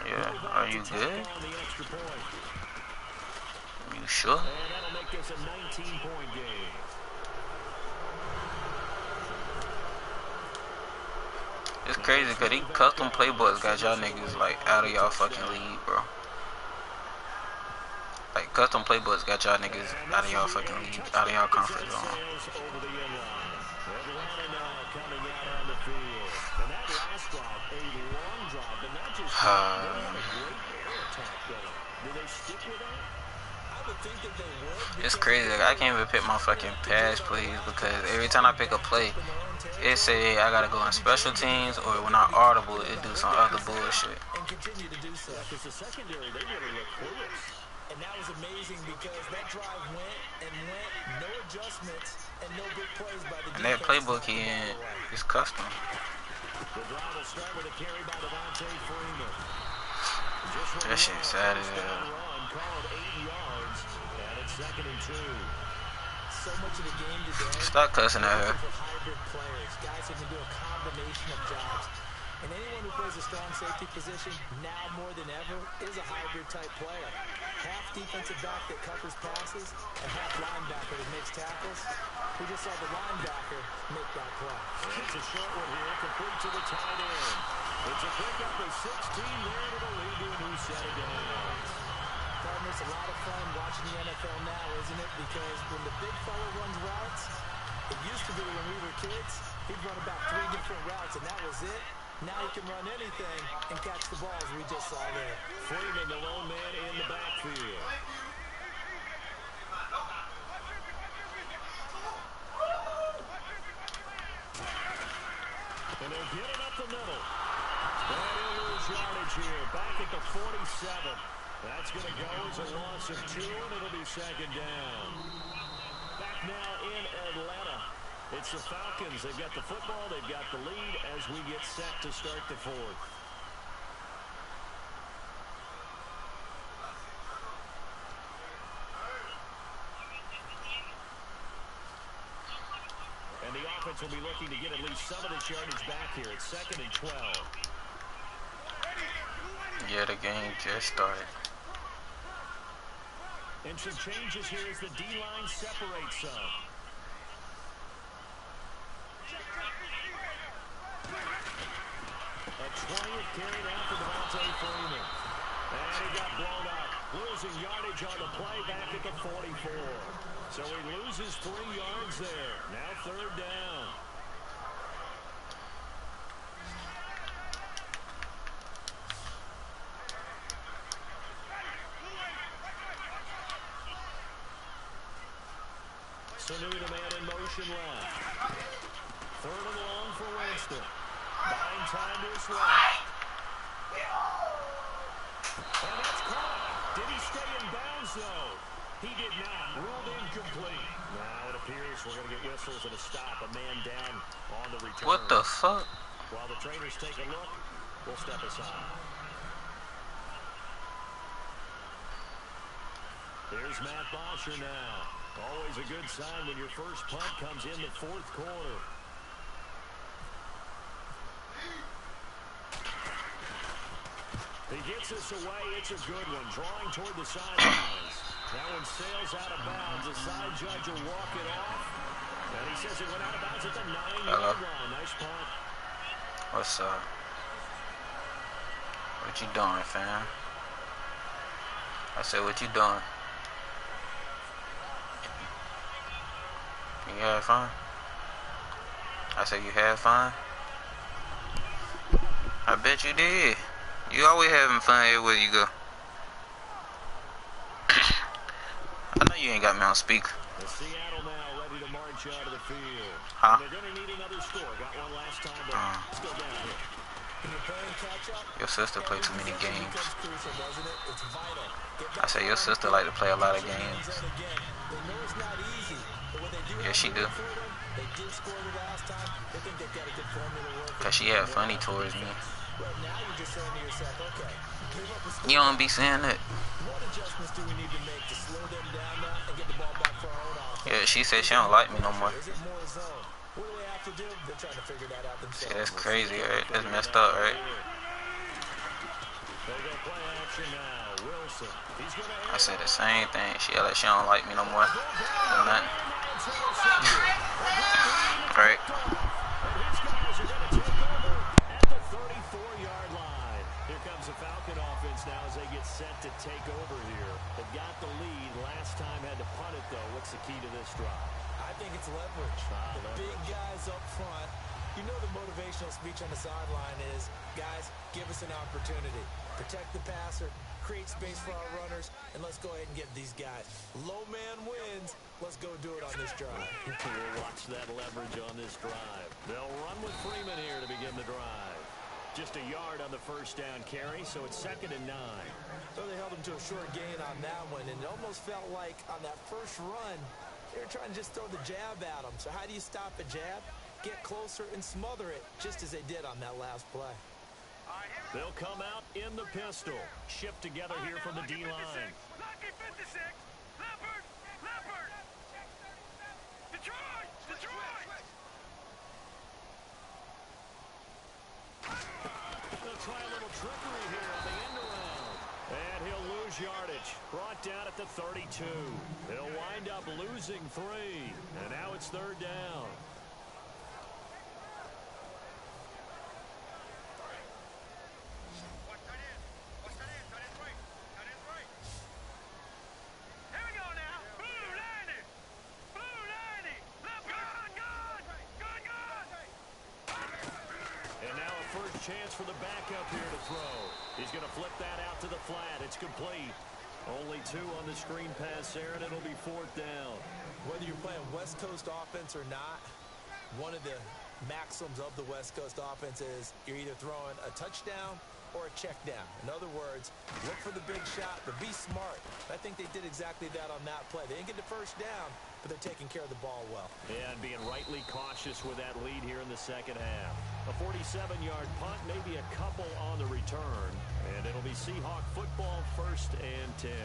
Yeah, are you good? On the extra point. You sure? And that'll make this a 19-point game. It's crazy because these custom playbooks got y'all niggas like out of y'all fucking league, bro. Like custom playbooks got y'all nniggas out of y'all fucking league, out of y'all comfort zone. It's crazy. Like, I can't even pick my fucking pass plays because every time I pick a play, it say I gotta go on special teams or when I audible, it do some other bullshit. And continue to do so. Because the secondary, they really look clueless. And that was amazing because that drive went, no adjustments, and no big plays by the defense. And that playbook he in is custom. The drive will start with a carry by Devontae Freeman. That shit sad as hell. Called 80 yards, and it's 2nd and 2. So much of the game today. Stop cussing at her. For hybrid players, guys who can do a combination of jobs. And anyone who plays a strong safety position, now more than ever, is a hybrid type player. Half defensive back that covers passes, and half linebacker that makes tackles. We just saw the linebacker make that play. It's a short one here, complete to the tight end. It's a pickup of 16 there, and it'll lead to a new set of downs. Partners, a lot of fun watching the NFL now, isn't it? Because when the big fella runs routes, it used to be when we were kids, he'd run about 3 different routes, and that was it. Now he can run anything and catch the balls we just saw there. Freeman, the lone man in the backfield. And they'll get it up the middle. And he'll lose yardage here. Back at the 47. That's going to go as a loss of 2, and it'll be second down. Back now in Atlanta. It's the Falcons. They've got the football. They've got the lead as we get set to start the fourth. And the offense will be looking to get at least some of this yardage back here. It's 2nd and 12. Yeah, the game just started. And some changes here as the D-line separates some. A 20th carry down for Devontae Freeman. And he got blown up. Losing yardage on the play back at the 44. So he loses 3 yards there. Now 3rd down. Sanu the man in motion left. 3rd and long for Winston. Buying time to his right. And that's caught. Did he stay in bounds, though? He did not. Ruled incomplete. Now it appears we're going to get whistles and a stop. A man down on the return. What the fuck? While the trainers take a look, we'll step aside. Here's Matt Bosher now. Always a good sign when your first punt comes in the 4th quarter. He gets this away. It's a good one. Drawing toward the sidelines. That one sails out of bounds. The side judge will walk it off. And he says it went out of bounds at the 9-yard line. Nice punt. What's up? What you doing, fam? I said, what you doing? You had fun? I said, you had fun? I bet you did. You always having fun everywhere you go. I know you ain't got me on speaker. Seattle now ready to march out of the field. Huh? They're going to need another score. Got one last time, but let's go down here. Your sister play too many games. I said your sister like to play a lot of games. Yeah, she do. Cause she had funny towards me. You don't be saying that. Yeah, she said she don't like me no more. See, that's crazy, right? That's messed up, right? I said the same thing. She like she don't like me no more. Or nothing. Right? The Falcon offense now as they get set to take over here. They've got the lead. Last time had to punt it, though. What's the key to this drive? I think it's leverage. The big guys up front. You know the motivational speech on the sideline is, guys, give us an opportunity. Protect the passer, create space for our runners, and let's go ahead and get these guys. Low man wins. Let's go do it on this drive. We'll watch that leverage on this drive. They'll run with Freeman here to begin the drive. Just a yard on the first down carry, so it's 2nd and 9. So they held him to a short gain on that one, and it almost felt like on that first run, they were trying to just throw the jab at him. So how do you stop a jab? Get closer and smother it, just as they did on that last play. They'll come out in the pistol. Shift together here from the D-line. They'll try a little trickery here on the end around. And he'll lose yardage. Brought down at the 32. He'll wind up losing 3. And now it's 3rd down. Chance for the backup here to throw. He's going to flip that out to the flat. It's complete. Only 2 on the screen pass there, and it'll be 4th down. Whether you're playing West Coast offense or not, one of the maxims of the West Coast offense is you're either throwing a touchdown or a check down. In other words, look for the big shot, but be smart. I think they did exactly that on that play. They didn't get the first down, but they're taking care of the ball well. Yeah, and being rightly cautious with that lead here in the second half. A 47-yard punt, maybe a couple on the return, and it'll be Seahawk football, 1st and 10.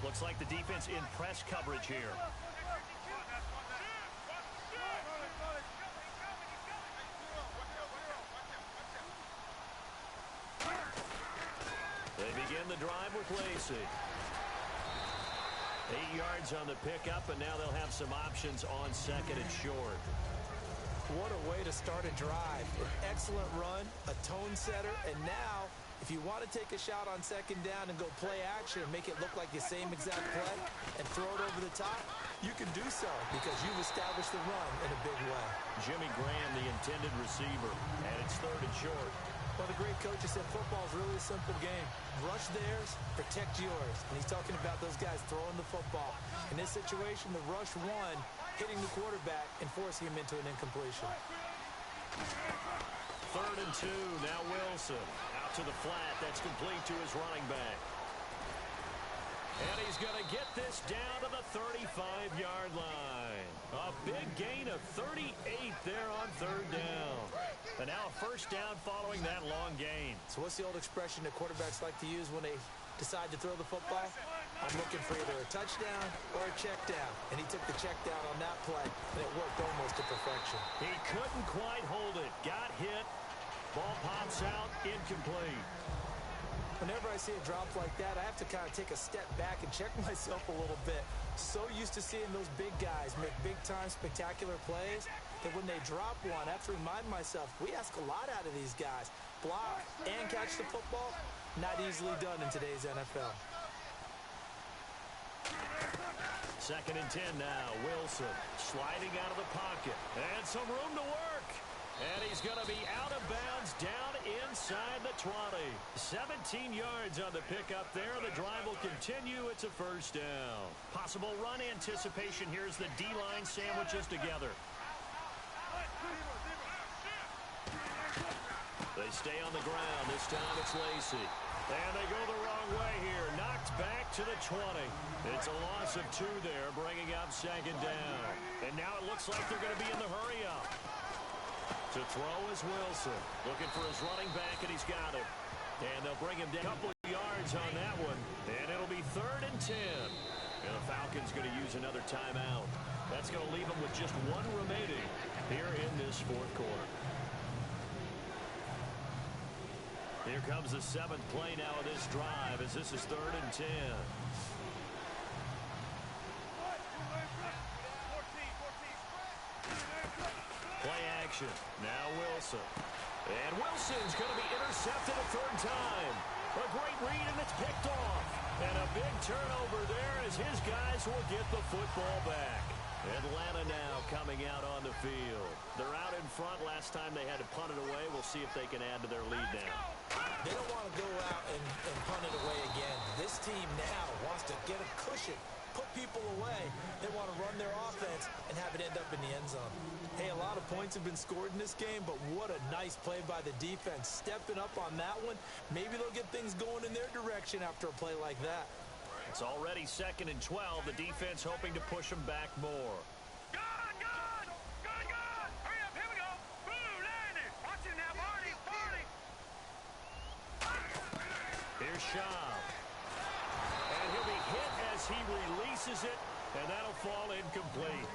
Looks like the defense in press coverage here. They begin the drive with Lacey. 8 yards on the pickup, and now they'll have some options on 2nd and short. What a way to start a drive. An excellent run, a tone setter, and now if you want to take a shot on 2nd down and go play action and make it look like the same exact play and throw it over the top, you can do so because you've established the run in a big way. Jimmy Graham, the intended receiver, and it's 3rd and short. Well, the great coach has said football is really a simple game. Rush theirs, protect yours. And he's talking about those guys throwing the football. In this situation, the rush one, hitting the quarterback and forcing him into an incompletion. 3rd and 2, now Wilson. Out to the flat, that's complete to his running back. And he's going to get this down to the 35-yard line. A big gain of 38 there on 3rd down. And now a 1st down following that long gain. So what's the old expression that quarterbacks like to use when they decide to throw the football? I'm looking for either a touchdown or a check down. And he took the check down on that play, and it worked almost to perfection. He couldn't quite hold it. Got hit. Ball pops out, incomplete. Whenever I see a drop like that, I have to kind of take a step back and check myself a little bit. So used to seeing those big guys make big-time spectacular plays that when they drop one, I have to remind myself, we ask a lot out of these guys. Block and catch the football, not easily done in today's NFL. 2nd and 10 now. Wilson sliding out of the pocket. And some room to work. And he's going to be out of bounds down inside the 20. 17 yards on the pickup there. The drive will continue. It's a 1st down. Possible run anticipation here as the D-line sandwiches together. They stay on the ground. This time it's Lacey. And they go the wrong way here. Knocked back to the 20. It's a loss of 2 there, bringing up 2nd down. And now it looks like they're going to be in the hurry-up. To throw is Wilson. Looking for his running back, and he's got it. And they'll bring him down a couple of yards on that one. And it'll be 3rd and 10. And the Falcons going to use another timeout. That's going to leave them with just 1 remaining here in this 4th quarter. Here comes the 7th play now of this drive as this is 3rd and 10. Play action. Now Wilson. And Wilson's going to be intercepted a 3rd time. A great read, and it's picked off. And a big turnover there as his guys will get the football back. Atlanta now coming out on the field. They're out in front. Last time they had to punt it away. We'll see if they can add to their lead now. They don't want to go out and punt it away again. This team now wants to get a cushion, put people away. They want to run their offense and have it end up in the end zone. Hey, a lot of points have been scored in this game, but what a nice play by the defense. Stepping up on that one. Maybe they'll get things going in their direction after a play like that. It's already 2nd and 12. The defense hoping to push them back more. Good! Hurry up, here we go! Boom, landed! Watch it now, Barney! Here's Schaub. And he'll be hit as he releases it, and that'll fall incomplete.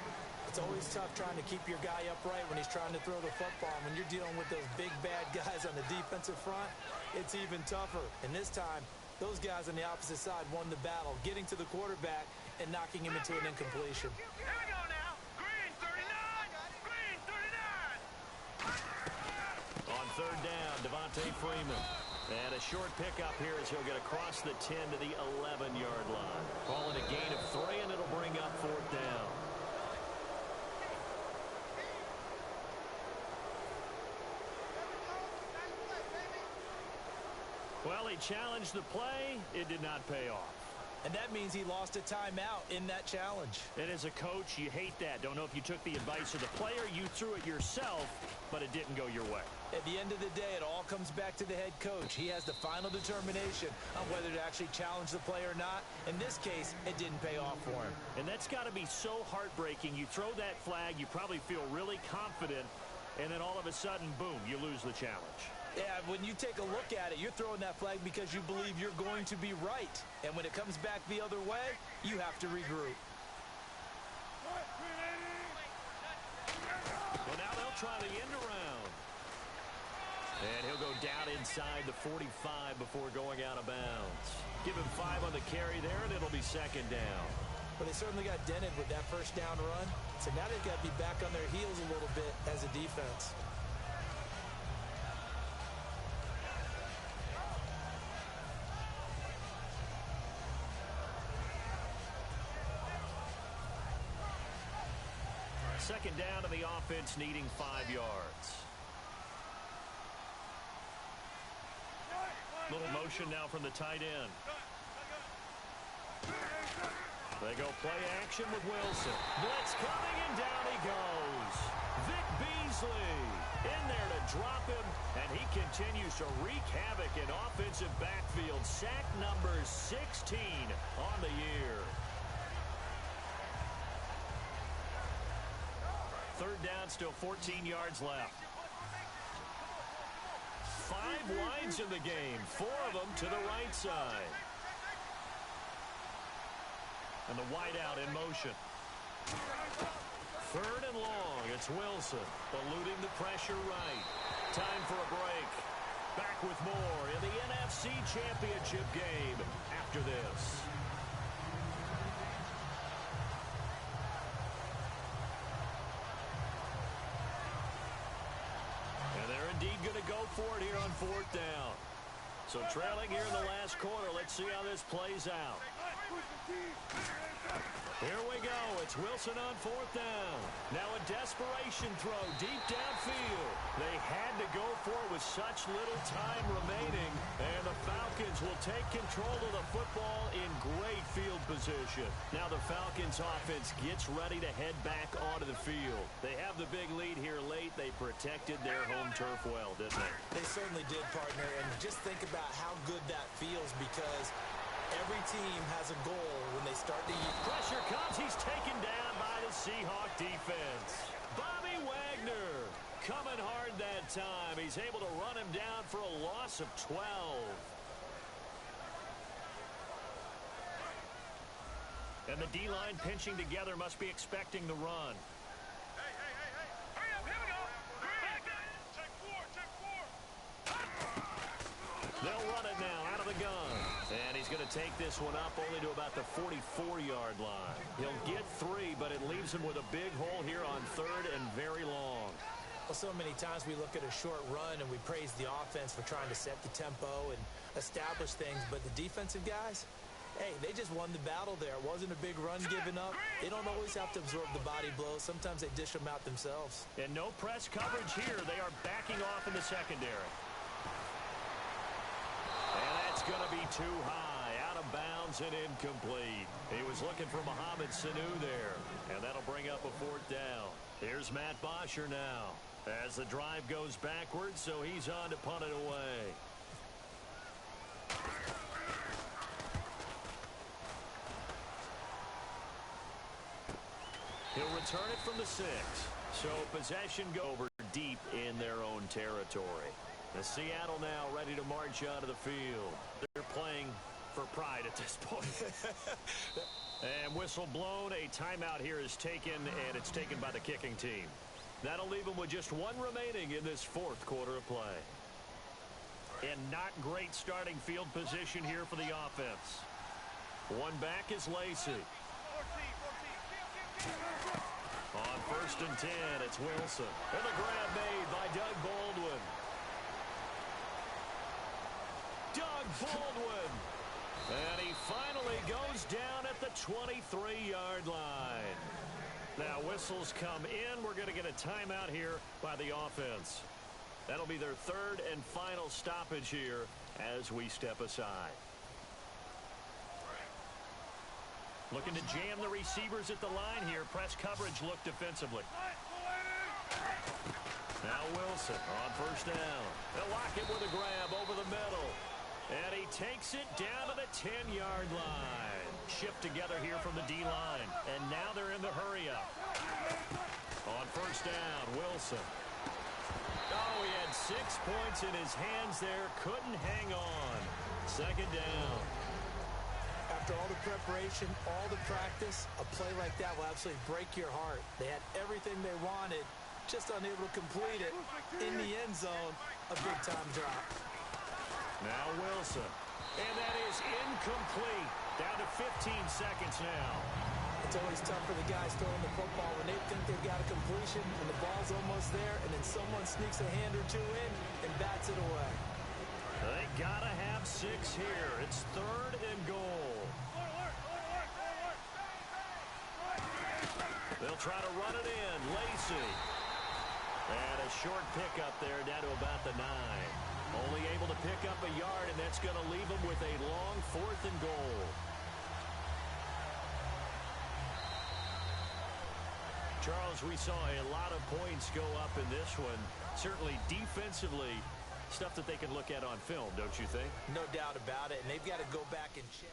It's always tough trying to keep your guy upright when he's trying to throw the football. When you're dealing with those big, bad guys on the defensive front, it's even tougher. And this time, those guys on the opposite side won the battle, getting to the quarterback and knocking him into an incompletion. Here we go now! Green 39! Green 39! On 3rd down, Devontae Freeman. And a short pickup here as he'll get across the 10 to the 11-yard line. Calling a gain of 3, and it'll bring up 4th down. Well, he challenged the play. It did not pay off. And that means he lost a timeout in that challenge. And as a coach, you hate that. Don't know if you took the advice of the player. You threw it yourself, but it didn't go your way. At the end of the day, it all comes back to the head coach. He has the final determination on whether to actually challenge the play or not. In this case, it didn't pay off for him. And that's got to be so heartbreaking. You throw that flag, you probably feel really confident, and then all of a sudden, boom, you lose the challenge. Yeah, when you take a look at it, you're throwing that flag because you believe you're going to be right. And when it comes back the other way, you have to regroup. Well, now they'll try the end around. And he'll go down inside the 45 before going out of bounds. Give him 5 on the carry there, and it'll be second down. But they certainly got dented with that first down run. So now they've got to be back on their heels a little bit as a defense. Second down to the offense, needing 5 yards. Little motion now from the tight end. They go play action with Wilson. Blitz coming, and down he goes. Vic Beasley in there to drop him, and he continues to wreak havoc in offensive backfield. Sack number 16 on the year. Third down, still 14 yards left. 5 wides in the game, 4 of them to the right side. And the wideout in motion. Third and long, it's Wilson, eluding the pressure right. Time for a break. Back with more in the NFC Championship game after this. Going to go for it here on 4th down. So trailing here in the last quarter. Let's see how this plays out. Here we go. It's Wilson on 4th down. Now a desperation throw deep downfield. They had to go for it with such little time remaining. And the Falcons will take control of the football in great field position. Now the Falcons offense gets ready to head back onto the field. They have the big lead here late. They protected their home turf well, didn't they? They certainly did, partner. And just think about how good that feels, because every team has a goal when they start to use. Pressure comes. He's taken down by the Seahawk defense. Bobby Wagner coming hard that time. He's able to run him down for a loss of 12. And the D-line pinching together, must be expecting the run. Hey. Hurry up. Here we go. Check 4. They'll run it now out of the gun. And he's going to take this one up only to about the 44-yard line. He'll get 3, but it leaves him with a big hole here on 3rd and very long. Well, so many times we look at a short run and we praise the offense for trying to set the tempo and establish things, but the defensive guys, hey, they just won the battle there. It wasn't a big run given up. They don't always have to absorb the body blows. Sometimes they dish them out themselves. And no press coverage here. They are backing off in the secondary. And that's going to be too high, out of bounds and incomplete. He was looking for Mohamed Sanu there, and that'll bring up a 4th down. Here's Matt Bosher now as the drive goes backwards, so he's on to punt it away. He'll return it from the 6. So possession go over deep in their own territory. The Seattle now ready to march out of the field. They're playing for pride at this point. And whistle blown. A timeout here is taken, and it's taken by the kicking team. That'll leave them with just 1 remaining in this 4th quarter of play. And not great starting field position here for the offense. One back is Lacey. 14. On 1st and 10, it's Wilson. And the grab made by Doug Baldwin. Doug Baldwin. And he finally goes down at the 23-yard line. Now whistles come in. We're going to get a timeout here by the offense. That'll be their third and final stoppage here as we step aside. Looking to jam the receivers at the line here. Press coverage look defensively. Now Wilson on first down. They'll lock it with a grab over the middle. And he takes it down to the 10-yard line. Shift together here from the D-line. And now they're in the hurry-up. On first down, Wilson. Oh, he had 6 points in his hands there. Couldn't hang on. Second down. After all the preparation, all the practice, a play like that will absolutely break your heart. They had everything they wanted, just unable to complete it. In the end zone, a big-time drop. Now Wilson. And that is incomplete. Down to 15 seconds now. It's always tough for the guys throwing the football when they think they've got a completion and the ball's almost there, and then someone sneaks a hand or two in and bats it away. They gotta have 6 here. It's third and goal. They'll try to run it in. Lacey. And a short pickup there down to about the 9. Only able to pick up a yard, and that's going to leave them with a long 4th and goal. Charles, we saw a lot of points go up in this one. Certainly defensively, stuff that they can look at on film, don't you think? No doubt about it, and they've got to go back and check.